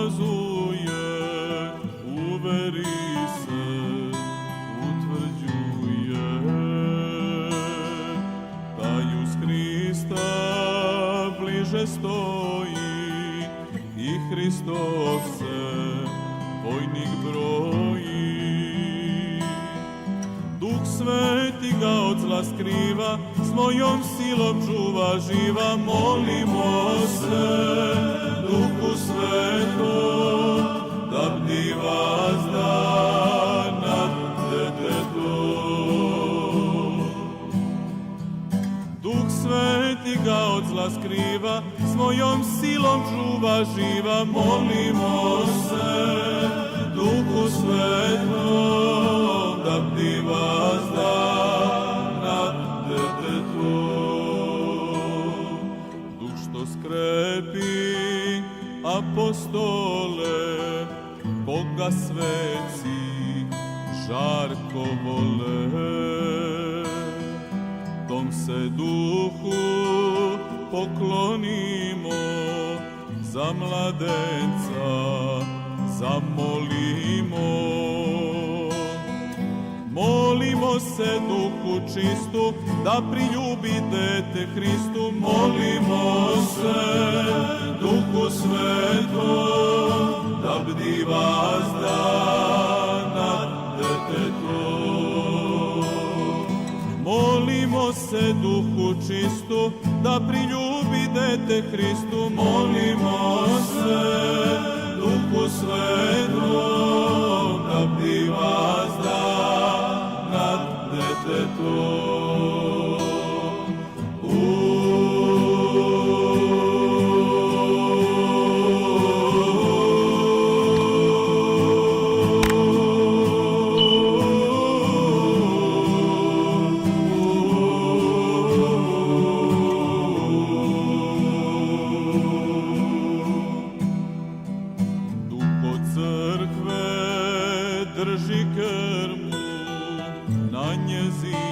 ukazuje, u veri se utvrđuje. Taj uz Hrista bliže stoji i Hristov se vojnik broji. Duh Sveti ga od zla skriva, s mojom silom čuva živa. Molimo se Duhu Svetom, da bdi vazda nad detetom. Duh Sveti ga od zla skriva, s mojom silom čuva živa. Molimo se Duhu Svetom, da bdi vazda nad detetom. Duh što skrepi apostole, koga sveci žarko vole. Tom se Duhu poklonimo, za mladenca zamolimo. Molimo se Duhu čistu, da priljubi dete Hristu. Molimo se Duhu Svetom, da bdi vazda nad detetom. Molimo se Duhu čistu, da priljubi dete Hristu. Molimo se Duhu Svetom, da bdi vazda nad detetom. Crkve drži krmu na njezinu